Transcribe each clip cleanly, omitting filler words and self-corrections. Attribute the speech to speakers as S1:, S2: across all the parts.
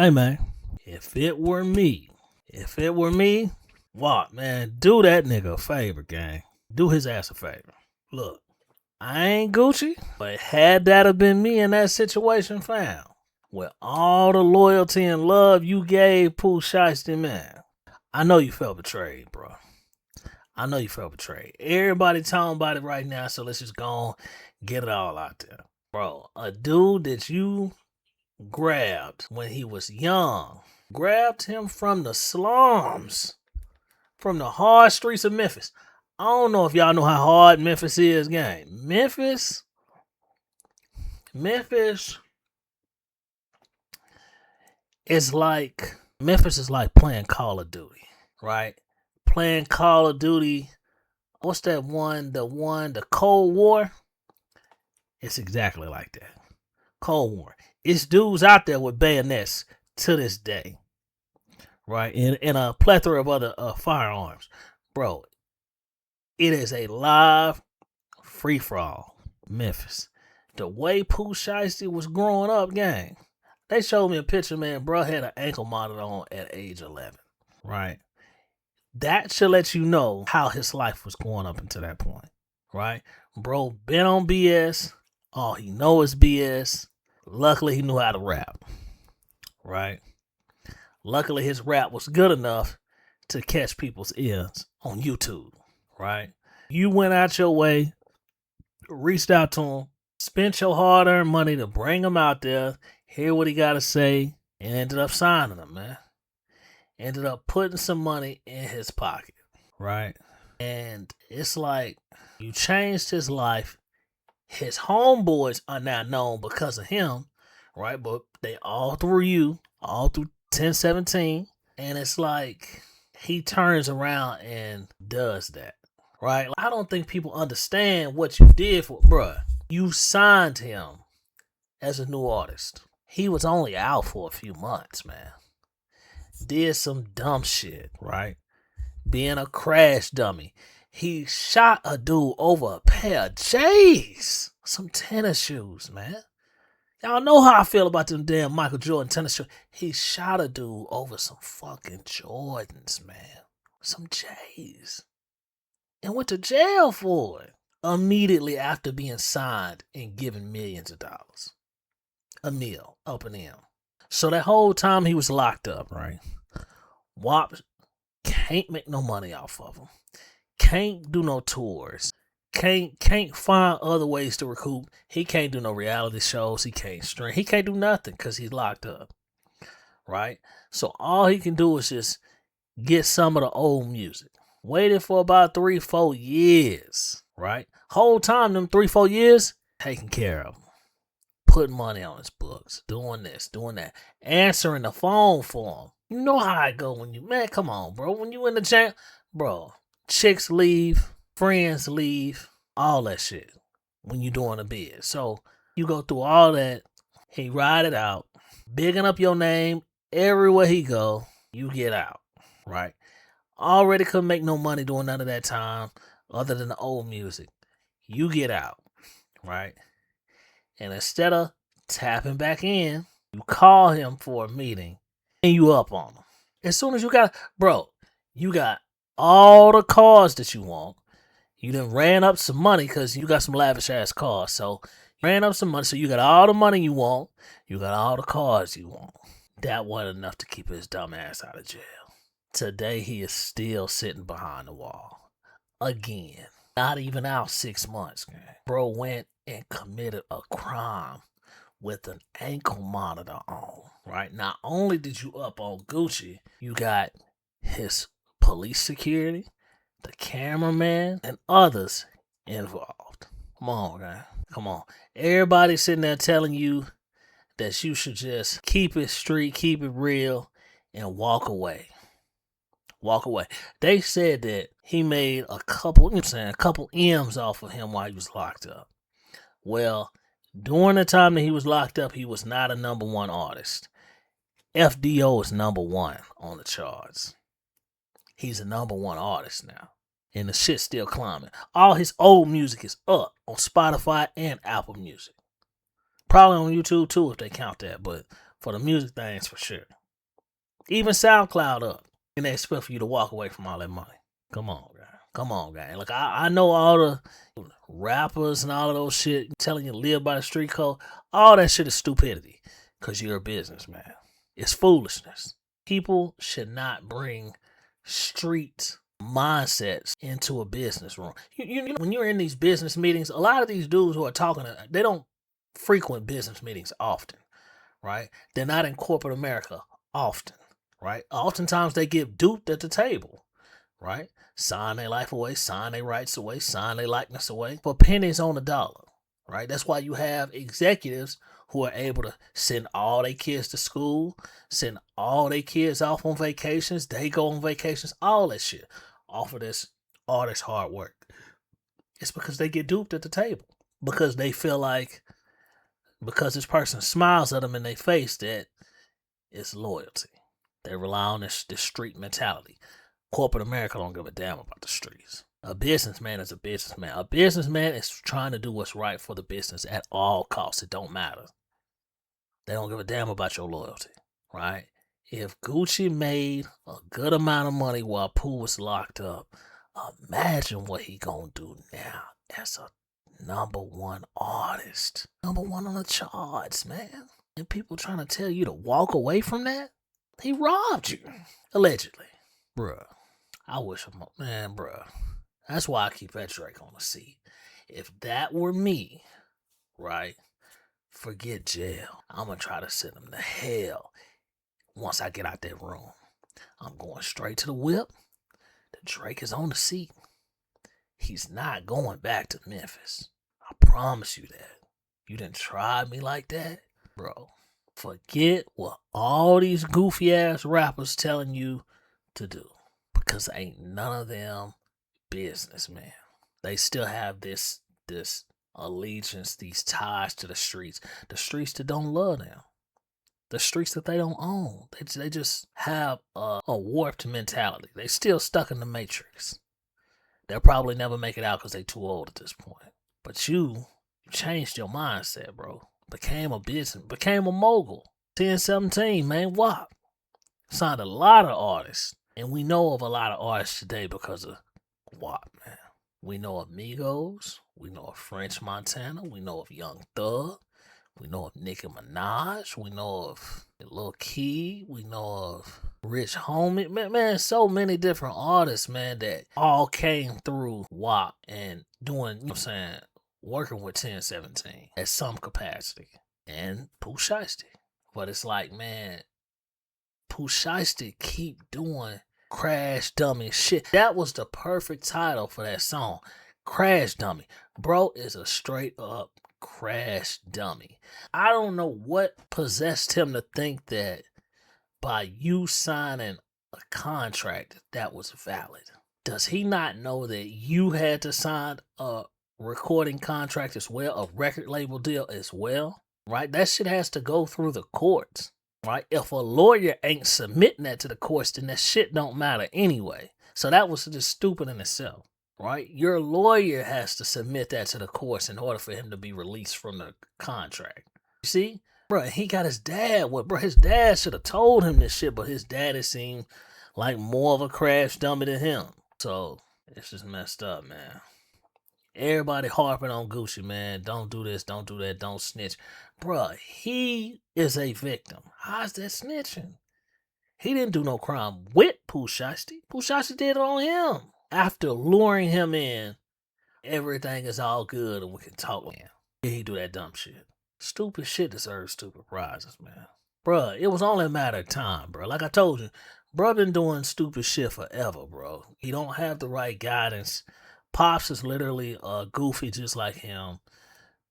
S1: Hey man, if it were me, what man, do that nigga a favor, gang. Do his ass a favor. Look, I ain't Gucci, but had that have been me in that situation, fam, with all the loyalty and love you gave Pooh Shiesty, man, I know you felt betrayed, bro. I know you felt betrayed. Everybody talking about it right now, so let's just go on, get it all out there. Bro, a dude that you grabbed when he was young, grabbed him from the slums, from the hard streets of Memphis. I don't know if y'all know how hard Memphis is, gang. Memphis Memphis is like playing Call of Duty, right? Playing Call of Duty. What's that one? The Cold War? It's exactly like that. Cold War. It's dudes out there with bayonets to this day, right? And a plethora of other firearms. Bro, it is a live free for all. Memphis. The way Pooh Shiesty was growing up, gang. They showed me a picture, man. Bro had an ankle monitor on at age 11, right? That should let you know how his life was going up until that point, right? Bro been on BS. All he know is BS. Luckily, he knew how to rap, right? Luckily, his rap was good enough to catch people's ears on YouTube, right? You went out your way, reached out to him, spent your hard-earned money to bring him out there, hear what he got to say, and ended up signing him, man. Ended up putting some money in his pocket, right? And it's like you changed his life. His homeboys are now known because of him, right? But they all through you, all through 1017. And it's like he turns around and does that, right? I don't think people understand what you did for, bruh. You signed him as a new artist. He was only out for a few months, man. Did some dumb shit, right? Being a crash dummy. He shot a dude over a pair of J's. Some tennis shoes, man. Y'all know how I feel about them damn Michael Jordan tennis shoes. He shot a dude over some fucking Jordans, man. Some J's. And went to jail for it. Immediately after being signed and given millions of dollars. A meal, up and in. So that whole time he was locked up, right? WAP can't make no money off of him. Can't do no tours. Can't find other ways to recoup. He can't do no reality shows. He can't stream. He can't do nothing because he's locked up. Right? So all he can do is just get some of the old music. Waited for about 3-4 years. Right? Whole time, them 3-4 years, taking care of him. Putting money on his books. Doing this, doing that. Answering the phone for him. You know how I go when you, man, come on, bro. When you in the jam, bro, chicks leave, friends leave, all that shit when you doing a bid. So you go through all that. He ride it out, bigging up your name everywhere he go. You get out, right? Already couldn't make no money doing none of that time other than the old music. You get out, right? And instead of tapping back in, you call him for a meeting and you up on him. As soon as you got, bro, you got all the cars that you want. You done ran up some money because you got some lavish ass cars. So ran up some money. So you got all the money you want. You got all the cars you want. That wasn't enough to keep his dumb ass out of jail. Today he is still sitting behind the wall. Again. Not even out 6 months, man. Bro went and committed a crime with an ankle monitor on, right? Not only did you up on Gucci, you got his police security, the cameraman, and others involved. Come on, man. Come on. Everybody sitting there telling you that you should just keep it street, keep it real, and walk away. Walk away. They said that he made a couple M's off of him while he was locked up. Well, during the time that he was locked up, he was not a number one artist. FDO is number one on the charts. He's a number one artist now. And the shit's still climbing. All his old music is up on Spotify and Apple Music. Probably on YouTube too if they count that. But For the music things, for sure. Even SoundCloud up. And they expect for you to walk away from all that money. Come on, guy. Come on, guy. Look, I know all the rappers and all of those shit telling you to live by the street code. All that shit is stupidity. Because you're a businessman. It's foolishness. People should not bring street mindsets into a business room. You know, when you're in these business meetings, a lot of these dudes who are talking, they don't frequent business meetings often, right? They're not in corporate America often, right? Oftentimes they get duped at the table, right? Sign their life away, sign their rights away, sign their likeness away for pennies on the dollar, right? That's why you have executives who are able to send all their kids to school, send all their kids off on vacations, they go on vacations, all that shit, off of all this hard work. It's because they get duped at the table. Because they feel like, because this person smiles at them in their face, that it's loyalty. They rely on this street mentality. Corporate America don't give a damn about the streets. A businessman is a businessman. A businessman is trying to do what's right for the business at all costs. It don't matter. They don't give a damn about your loyalty, right? If Gucci made a good amount of money while Pooh was locked up, imagine what he gonna do now as a #1 artist. #1 on the charts, man. And people trying to tell you to walk away from that? He robbed you. Allegedly. Bruh. I wish man, bruh. That's why I keep that Drake on the seat. If that were me, right, forget jail. I'm going to try to send him to hell once I get out that room. I'm going straight to the whip. The Drake is on the seat. He's not going back to Memphis. I promise you that. You didn't try me like that? Bro, forget what all these goofy ass rappers telling you to do. Because ain't none of them businessmen. They still have this allegiance, these ties to the streets that don't love them, the streets that they don't own. They just have a warped mentality. They still stuck in the matrix. They'll probably never make it out because they too old at this point. But you changed your mindset, bro. Became a mogul. 1017, man, WAP. Signed a lot of artists. And we know of a lot of artists today because of WAP, man. We know of Migos. We know of French Montana. We know of Young Thug. We know of Nicki Minaj. We know of Lil Key. We know of Rich Homie. Man, so many different artists, man, that all came through WAP and doing, you know what I'm saying, working with 1017 at some capacity. And Pooh Shiesty. But it's like, man, Pooh Shiesty keep doing Crash Dummy shit. That was the perfect title for that song. Crash Dummy. Bro is a straight up crash dummy. I don't know what possessed him to think that by you signing a contract that was valid. Does he not know that you had to sign a recording contract as well, a record label deal as well? Right? That shit has to go through the courts. Right? If a lawyer ain't submitting that to the courts, then that shit don't matter anyway. So that was just stupid in itself. Right? Your lawyer has to submit that to the courts in order for him to be released from the contract. You see? Bro, he got his dad. His dad should have told him this shit, but his daddy seemed like more of a crash dummy than him. So, it's just messed up, man. Everybody harping on Gucci, man. Don't do this, don't do that, don't snitch. Bruh, he is a victim. How's that snitching? He didn't do no crime with Pooh Shiesty. Pooh Shiesty did it on him. After luring him in, everything is all good and we can talk again. Did he do that dumb shit? Stupid shit deserves stupid prizes, man. Bruh, it was only a matter of time, bro. Like I told you, bruh been doing stupid shit forever, bro. He don't have the right guidance. Pops is literally a goofy just like him.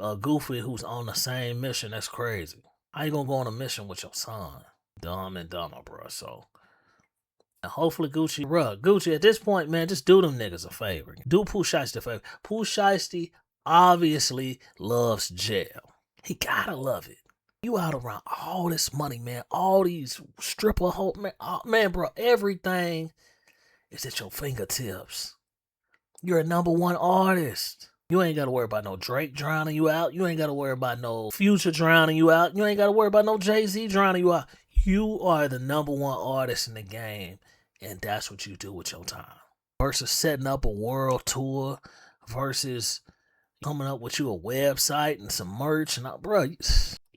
S1: A goofy who's on the same mission. That's crazy. How you gonna go on a mission with your son? Dumb and dumber, bro. So, and hopefully Gucci at this point, man, just do them niggas a favor. Do Pooh Shiesty a favor. Pooh Shiesty obviously loves jail. He gotta love it. You out around all this money, man. All these stripper hope, man. Oh, man, bro, everything is at your fingertips. You're a #1 artist. You ain't got to worry about no Drake drowning you out. You ain't got to worry about no Future drowning you out. You ain't got to worry about no Jay-Z drowning you out. You are the #1 artist in the game, and that's what you do with your time. Versus setting up a world tour, versus coming up with you a website and some merch. And bro,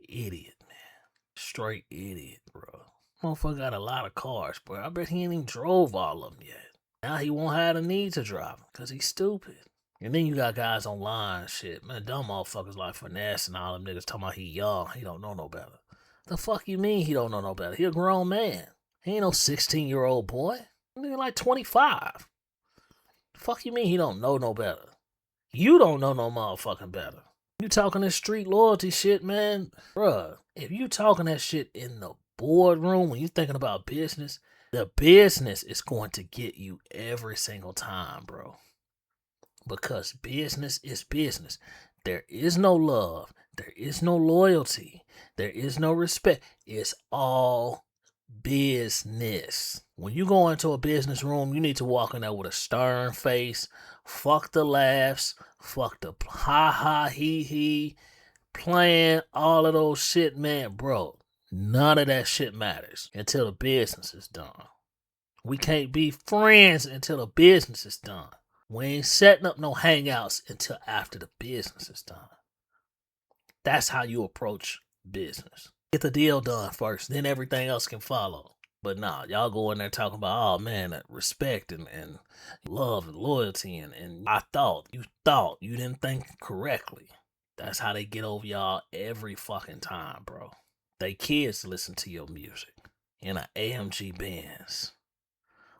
S1: idiot, man. Straight idiot, bro. Motherfucker got a lot of cars, bro. I bet he ain't even drove all of them yet. Now he won't have the need to drive them because he's stupid. And then you got guys online shit, man. Dumb motherfuckers like Finesse and all them niggas talking about he young. He don't know no better. The fuck you mean he don't know no better? He a grown man. He ain't no 16-year-old boy. Nigga like 25. The fuck you mean he don't know no better? You don't know no motherfucking better. You talking this street loyalty shit, man? Bruh, if you talking that shit in the boardroom when you thinking about business, the business is going to get you every single time, bro. Because business is business. There is no love. There is no loyalty. There is no respect. It's all business. When you go into a business room, you need to walk in there with a stern face. Fuck the laughs. Fuck the ha ha he he. Playing all of those shit, man, bro. None of that shit matters until the business is done. We can't be friends until the business is done. We ain't setting up no hangouts until after the business is done. That's how you approach business. Get the deal done first, then everything else can follow. But nah, y'all go in there talking about, oh man, that respect and love and loyalty and you didn't think correctly. That's how they get over y'all every fucking time, bro. They kids listen to your music in an AMG Benz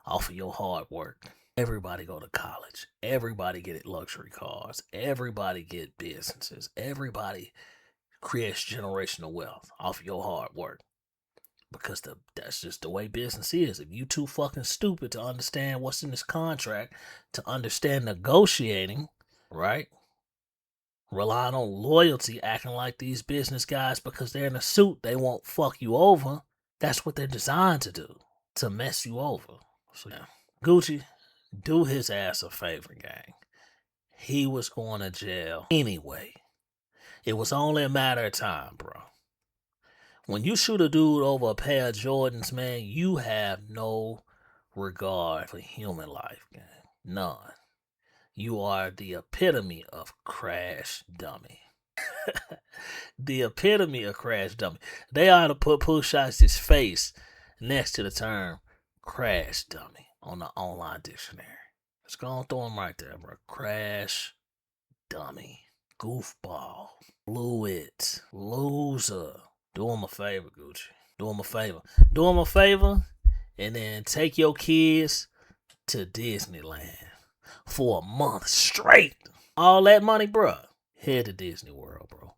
S1: off of your hard work. Everybody go to college. Everybody get luxury cars. Everybody get businesses. Everybody creates generational wealth off of your hard work. Because that's just the way business is. If you too fucking stupid to understand what's in this contract, to understand negotiating, right? Relying on loyalty, acting like these business guys because they're in a suit, they won't fuck you over. That's what they're designed to do, to mess you over. So yeah, Gucci, do his ass a favor, gang. He was going to jail anyway. It was only a matter of time, bro. When you shoot a dude over a pair of Jordans, man, you have no regard for human life, gang. None. You are the epitome of crash dummy. The epitome of crash dummy. They ought to put Pusha's face next to the term crash dummy on the online dictionary. Let's go and throw him right there, bro. Crash dummy. Goofball. Blew it. Loser. Do him a favor, Gucci. Do him a favor. Do him a favor and then take your kids to Disneyland for a month straight. All that money, bro. Head to Disney World, bro.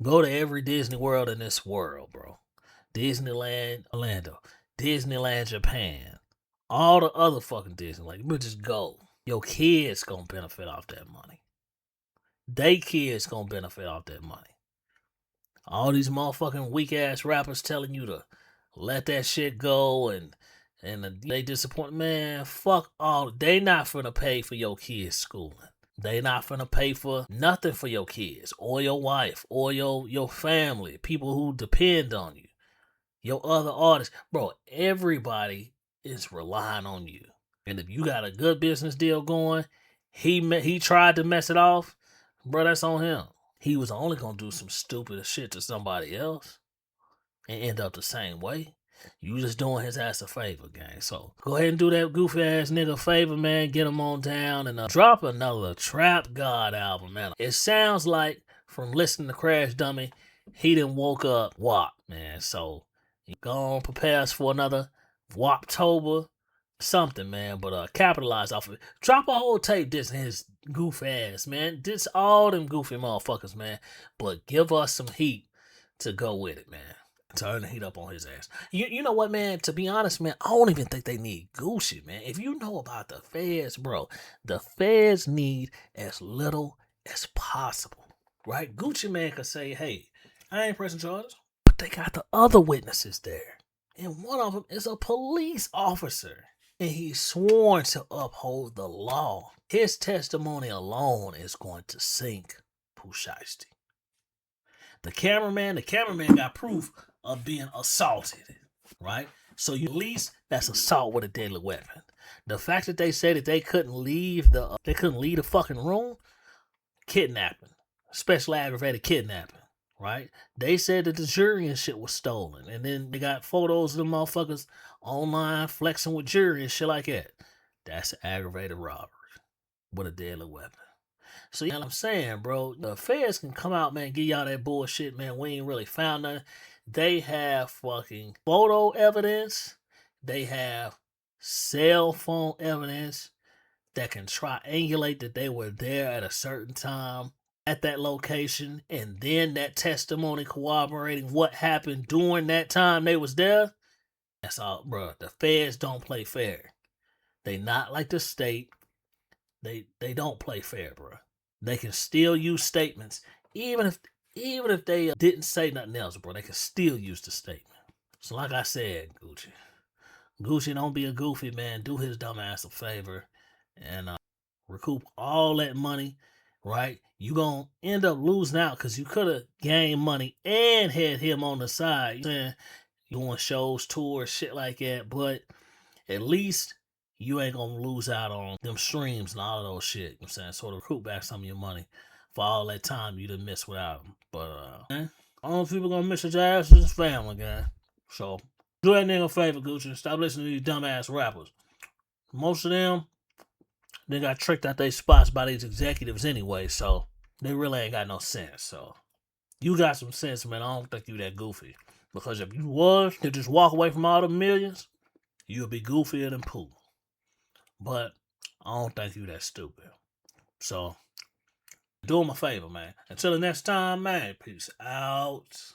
S1: Go to every Disney World in this world, bro. Disneyland Orlando. Disneyland Japan. All the other fucking Disneyland. You just go. Your kids gonna benefit off that money. They kids gonna benefit off that money. All these motherfucking weak ass rappers telling you to let that shit go and they disappoint. Man, fuck all. They not finna pay for your kids' schooling. They not finna pay for nothing for your kids or your wife or your family, people who depend on you, your other artists. Bro, everybody is relying on you. And if you got a good business deal going, he tried to mess it off, bro, that's on him. He was only gonna do some stupid shit to somebody else and end up the same way. You just doing his ass a favor, gang. So go ahead and do that goofy ass nigga a favor, man. Get him on down and drop another Trap God album, man. It sounds like from listening to Crash Dummy, he done woke up WAP, man. So go on, prepare us for another WAPtober something, man. But capitalize off of it. Drop a whole tape dissing his goof ass, man. Diss all them goofy motherfuckers, man. But give us some heat to go with it, man. Turn the heat up on his ass. You know what, man? To be honest, man, I don't even think they need Gucci, man. If you know about the feds, bro, the feds need as little as possible, right? Gucci man could say, hey, I ain't pressing charges. But they got the other witnesses there. And one of them is a police officer. and he's sworn to uphold the law. His testimony alone is going to sink Pooh Shiesty. The cameraman got proof of being assaulted, right? So at least that's assault with a deadly weapon. The fact that they said that they couldn't leave the fucking room, kidnapping, special aggravated kidnapping, right? They said that the jury and shit was stolen, and then they got photos of the motherfuckers online flexing with jury and shit like that. That's aggravated robbery with a deadly weapon. So you know what I'm saying, bro? The feds can come out, man, give y'all that bullshit, man. We ain't really found nothing. They have fucking photo evidence. They have cell phone evidence that can triangulate that they were there at a certain time at that location, and then that testimony corroborating what happened during that time they was there. That's all, bro. The feds don't play fair. They not like the state. They don't play fair, bro. They can still use statements, even if they didn't say nothing else, bro. They can still use the statement. So, like I said, Gucci, don't be a goofy, man. Do his dumb ass a favor and recoup all that money, right? You gonna end up losing out because you could have gained money and had him on the side. You know, doing shows, tours, shit like that, but at least you ain't gonna lose out on them streams and all of those shit. You know what I'm saying? So to recoup back some of your money for all that time you done missed without them. But man, all people gonna miss your ass is his family, guy. So do that nigga a favor, Gucci. Stop listening to these dumbass rappers. Most of them, they got tricked out their spots by these executives anyway, so they really ain't got no sense. So you got some sense, man. I don't think you that goofy. Because if you was to just walk away from all the millions, you'll be goofier than Pooh. But I don't think you that stupid. So do him a favor, man. Until the next time, man. Peace out.